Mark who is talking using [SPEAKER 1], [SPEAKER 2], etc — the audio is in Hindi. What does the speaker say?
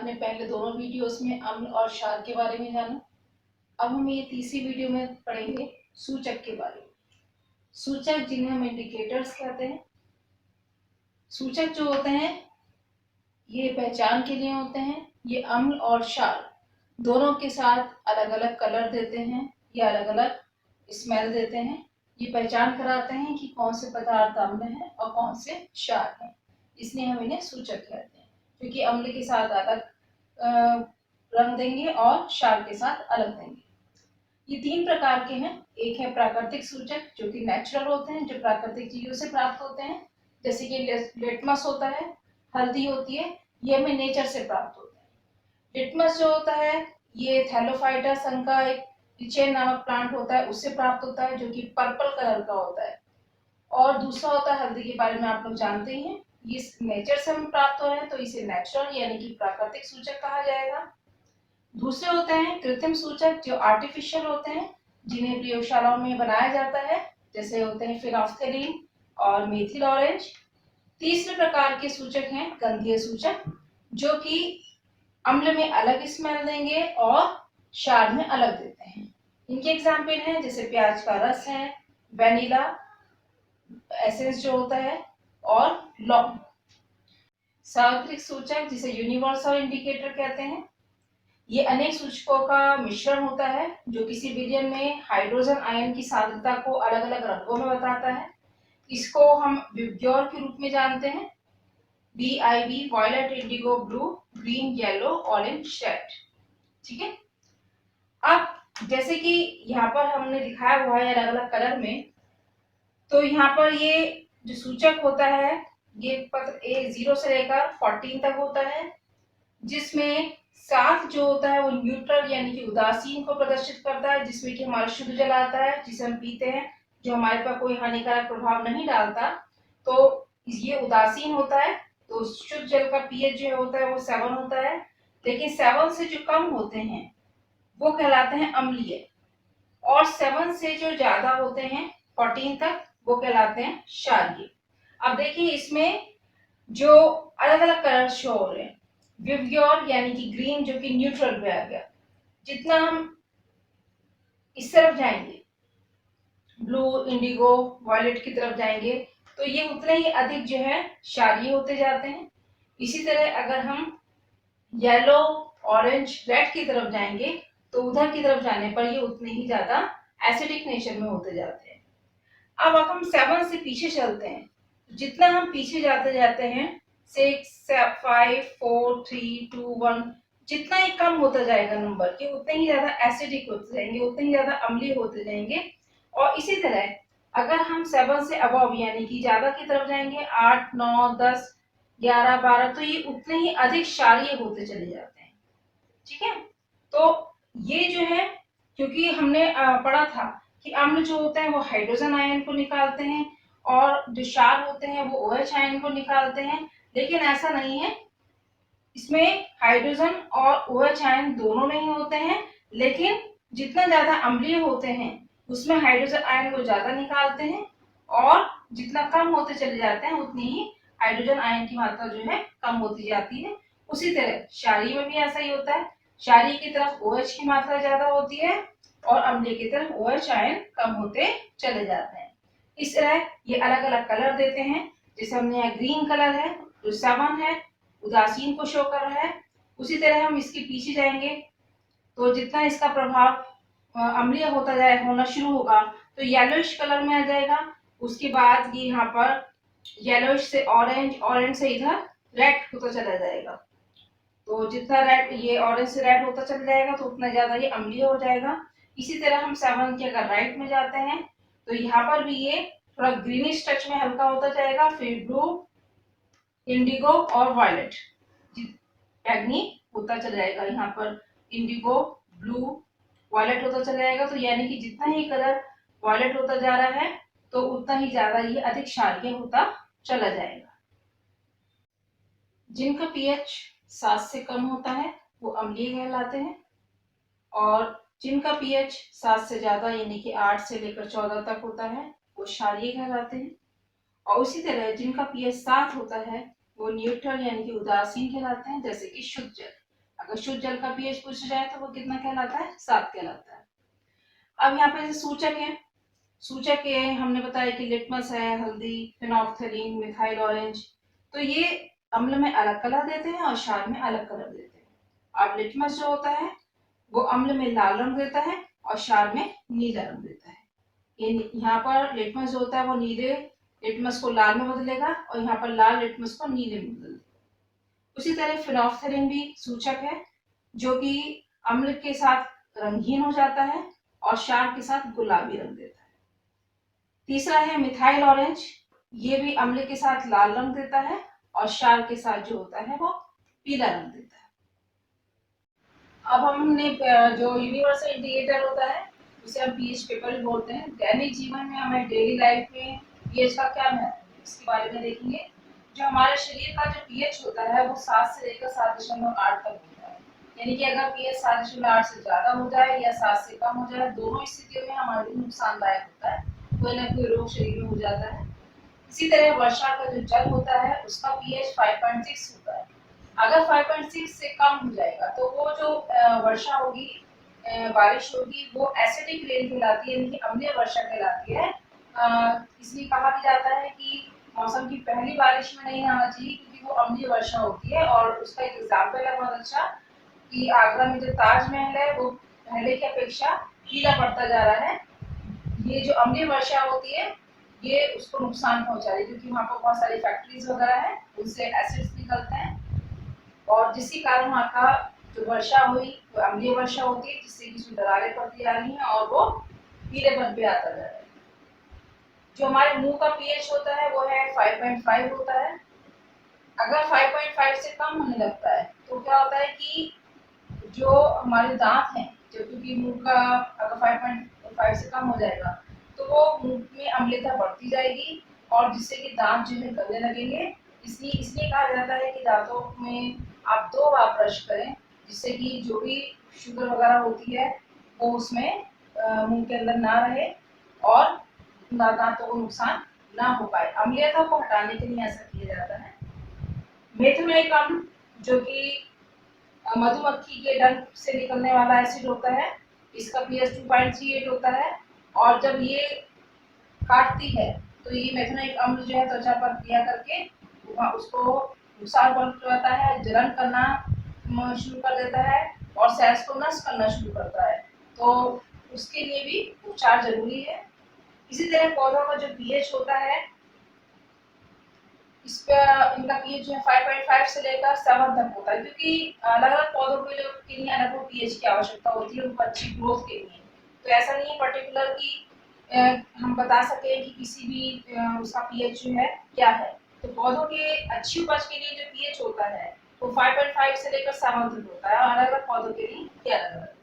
[SPEAKER 1] आपने पहले दोनों वीडियोस में अम्ल और क्षार के बारे में जाना। अब हम ये तीसरी वीडियो में पढ़ेंगे सूचक के बारे में। सूचक जिन्हें हम इंडिकेटर्स कहते हैं। सूचक जो होते हैं ये पहचान के लिए होते हैं। ये अम्ल और क्षार दोनों के साथ अलग अलग कलर देते हैं या अलग अलग स्मेल देते हैं। ये पहचान कराते हैं कि कौन से पदार्थ अम्ल है और कौन से क्षार है, इसलिए हम इन्हें सूचक कहते हैं। क्योंकि अम्ल के साथ अलग रंग देंगे और क्षार के साथ अलग देंगे। ये तीन प्रकार के हैं। एक है प्राकृतिक सूचक जो कि नेचुरल होते हैं, जो प्राकृतिक चीजों से प्राप्त होते हैं, जैसे कि लिटमस होता है, हल्दी होती है, ये हमें नेचर से प्राप्त होता है। लिटमस जो होता है ये थैलोफाइटा संघ का एक लिचेन नामक प्लांट होता है, उससे प्राप्त होता है, जो कि पर्पल कलर का होता है। और दूसरा होता है हल्दी, के बारे में आप लोग जानते ही हैं, ये नेचर से हम प्राप्त हो रहे हैं तो इसे नेचुरल यानी कि प्राकृतिक सूचक कहा जाएगा। दूसरे होते हैं कृत्रिम सूचक जो आर्टिफिशियल होते हैं, जिन्हें प्रयोगशालाओं में बनाया जाता है, जैसे होते हैं फिनोल्फ्थेलीन और मेथिल ऑरेंज। तीसरे प्रकार के सूचक हैं गंधीय सूचक, जो कि अम्ल में अलग स्मेल देंगे और क्षार में अलग देते हैं। इनके एग्जाम्पल हैं जैसे प्याज का रस है, वेनिला एसेंस जो होता है, और लौंग। सार्वत्रिक सूचक जिसे यूनिवर्सल इंडिकेटर कहते हैं, ये अनेक सूचकों का मिश्रण होता है जो किसी विलयन में हाइड्रोजन आयन की सांद्रता को अलग अलग रंगों में बताता है। इसको हम विबग्योर के रूप में जानते हैं, BIV, violet, indigo, blue, green, yellow, orange, red. ठीक है। अब जैसे कि यहाँ पर हमने दिखाया हुआ है अलग अलग कलर में, तो यहाँ पर ये जो सूचक होता है ये पत्र A 0 से लेकर 14 तक होता है, जिसमें 7 जो होता है वो न्यूट्रल यानी कि उदासीन को प्रदर्शित करता है, जिसमें कि हमारा शुद्ध जल आता है जिसे हम पीते हैं, जो हमारे पर कोई हानिकारक प्रभाव नहीं डालता, तो ये उदासीन होता है। तो शुद्ध जल का pH जो होता है वो 7 होता है, लेकिन 7 से जो कम होते हैं वो कहलाते हैं अम्लीय, और 7 से जो ज्यादा होते हैं 14 तक वो कहलाते हैं क्षारीय। अब देखिए इसमें जो अलग अलग कलर शो हो रहे हैं, विबग्योर यानी कि ग्रीन जो कि न्यूट्रल पे आ गया, जितना हम इस तरफ जाएंगे ब्लू, इंडिगो, वायलेट की तरफ जाएंगे तो ये उतने ही अधिक जो है क्षारीय होते जाते हैं। इसी तरह अगर हम येलो, ऑरेंज, रेड की तरफ जाएंगे तो उधर की तरफ जाने पर ये उतने ही ज्यादा एसिडिक नेचर में होते जाते हैं। अब हम 7 से पीछे चलते हैं, जितना हम पीछे जाते जाते हैं 6, 5, 4, 3, 2, 1, जितना ही कम होता जाएगा नंबर के उतने ही ज्यादा एसिडिक होते जाएंगे, उतने ही ज्यादा अम्लीय होते जाएंगे। और इसी तरह अगर हम 7 से अबव यानी कि ज्यादा की तरफ जाएंगे 8, 9, 10, 11, 12, तो ये उतने ही अधिक क्षारीय होते चले जाते हैं। ठीक है। तो ये जो है, क्योंकि हमने पढ़ा था कि अम्ल जो होते हैं वो हाइड्रोजन आयन को निकालते हैं और जो क्षार होते हैं वो OH आयन को निकालते हैं, लेकिन ऐसा नहीं है। इसमें हाइड्रोजन और OH आयन दोनों नहीं होते हैं, लेकिन जितना ज्यादा अम्लीय होते हैं उसमें हाइड्रोजन आयन वो ज्यादा निकालते हैं, और जितना कम होते चले जाते हैं उतनी ही हाइड्रोजन आयन की मात्रा जो है कम होती जाती है। उसी तरह क्षारीय में भी ऐसा ही होता है, क्षारीय की तरफ OH की मात्रा ज्यादा होती है और अम्लीय की तरफ OH आयन कम होते चले जाते हैं। इस तरह ये अलग अलग कलर देते हैं, जैसे हमने यहाँ ग्रीन कलर है जो 7 है, उदासीन को शो कर रहा है। उसी तरह हम इसके पीछे जाएंगे तो जितना इसका प्रभाव अम्लीय होता जाए होना शुरू होगा तो येलोइश कलर में आ जाएगा। उसके बाद ये यहाँ पर येलोइश से ऑरेंज, ऑरेंज से इधर रेड होता चला जाएगा। तो जितना रेड ये ऑरेंज से रेड होता चला जाएगा तो उतना ज्यादा ये अम्लीय हो जाएगा। इसी तरह हम 7 के अगर राइट में जाते हैं तो यहाँ पर भी ये थोड़ा ग्रीनिश टच में हल्का होता जाएगा, फिर ब्लू, इंडिगो और वायलेट यानी होता चला जाएगा। यहाँ पर इंडिगो, ब्लू, वायलेट होता चला जाएगा। तो यानी कि जितना ही कलर वायलेट होता जा रहा है तो उतना ही ज्यादा ये अधिक क्षारीय होता चला जाएगा। जिनका pH 7 से कम होता है वो अम्लीय कहलाते हैं, और जिनका pH 7 से ज्यादा यानी कि 8 से लेकर 14 तक होता है वो क्षारीय कहलाते हैं। और उसी तरह जिनका pH 7 होता है वो न्यूट्रल यानी कि उदासीन कहलाते हैं, जैसे कि शुद्ध जल। अगर शुद्ध जल का पीएच पूछा जाए तो वो कितना कहलाता है? 7 कहलाता है। अब यहाँ पे सूचक है, सूचक के हमने बताया कि लिटमस है, हल्दी, फिनोल्फ्थालीन, मिथाइल ऑरेंज। तो ये अम्ल में अलग कलर देते हैं और क्षार में अलग कलर देते हैं। अब लिटमस जो होता है वो अम्ल में लाल रंग देता है और क्षार में नीला रंग देता है। ये यहाँ पर लिटमस जो होता है वो नीले लिटमस को लाल में बदलेगा और यहाँ पर लाल लिटमस को नीले में बदल देगा। उसी तरह फिनोल्फ्थालीन भी सूचक है जो कि अम्ल के साथ रंगहीन हो जाता है और क्षार के साथ गुलाबी रंग देता है। तीसरा है मिथाइल ऑरेंज, ये भी अम्ल के साथ लाल रंग देता है और क्षार के साथ जो होता है वो पीला रंग देता है। अब हमने जो यूनिवर्सल इंडिकेटर होता है उसे हम पीएच पेपर भी बोलते हैं। दैनिक जीवन में हमें डेली लाइफ में पीएच का क्या महत्व है इसके बारे में देखेंगे। जो हमारे शरीर का जो पीएच होता है वो 7 से लेकर 7.8 तक होता है। यानी कि अगर पीएच 7.8 से ज्यादा हो जाए या 7 से कम हो जाए, दोनों स्थितियों में हमारे लिए नुकसानदायक होता है, कोई ना कोई रोग शरीर में हो जाता है। इसी तरह वर्षा का जो जल होता है उसका पीएच 5.6 होता है। अगर 5.6 से कम हो जाएगा तो वो जो वर्षा होगी, बारिश होगी, वो एसिडिक रेन कहलाती है, यानी कि अम्लीय वर्षा कहलाती है। इसलिए कहा भी जाता है कि मौसम की पहली बारिश में नहीं नहाना चाहिए क्योंकि वो अम्लीय वर्षा होती है। और उसका एक एग्जाम्पल है बहुत अच्छा कि आगरा में जो ताजमहल है वो पहले की अपेक्षा पीला पड़ता जा रहा है। ये जो अम्लीय वर्षा होती है ये उसको नुकसान पहुंचा रही है क्योंकि वहाँ पर बहुत सारी फैक्ट्रीज वगैरह है, उनसे एसिड्स निकलते हैं और जिसके कारण वहाँ का जो वर्षा हुई वो अम्लीय वर्षा होती है, जिससे कि उसमें दरारें पड़ती जा रही हैं और वो पीलेपन पे आता जा रहा है। जो हमारे मुंह का पीएच होता है वो है 5.5 होता है। अगर 5.5 से कम होने लगता है तो क्या होता है कि जो हमारे दांत हैं, जो क्योंकि मुंह का अगर 5.5 से कम हो जाएगा तो वो मुंह में अम्लता बढ़ती जाएगी और जिससे कि दांत जो है गलने लगेंगे। इसलिए इसलिए कहा जाता है कि दांतों में आप 2 बार ब्रश करें, जिससे कि जो भी शुगर वगैरह होती है वो उसमें मुंह के अंदर ना रहे और दांतों को नुकसान ना हो पाए। अम्लता को हटाने के लिए ऐसा किया जाता है। मेथनोइक अम्ल जो कि मधुमक्खी के डंक से निकलने वाला एसिड होता है, इसका पीएच 2.38 होता है और जब ये काटती है तो ये मेथनोइक अम्ल जो है त्वचा पर क्रिया करके उसको नुकसान पहुंचाता है, जलन करना शुरू कर देता है और सेल्स को नष्ट करना शुरू करता है। तो उसके लिए भी उपचार जरूरी है। इसी तरह पौधों का जो पीएच होता है इसका इनका पीएच जो है 5.5 से लेकर 7 तक होता है क्योंकि अलग अलग पौधों के लिए अलग अलग पीएच की आवश्यकता होती है उनको अच्छी ग्रोथ के लिए। तो ऐसा नहीं है पर्टिकुलर कि हम बता सके कि किसी भी उसका पीएच जो है क्या है। तो पौधों के अच्छी उपज के लिए जो पीएच होता है वो 5.5 से लेकर 7 तक होता है और अलग अलग पौधों के लिए अलग अलग।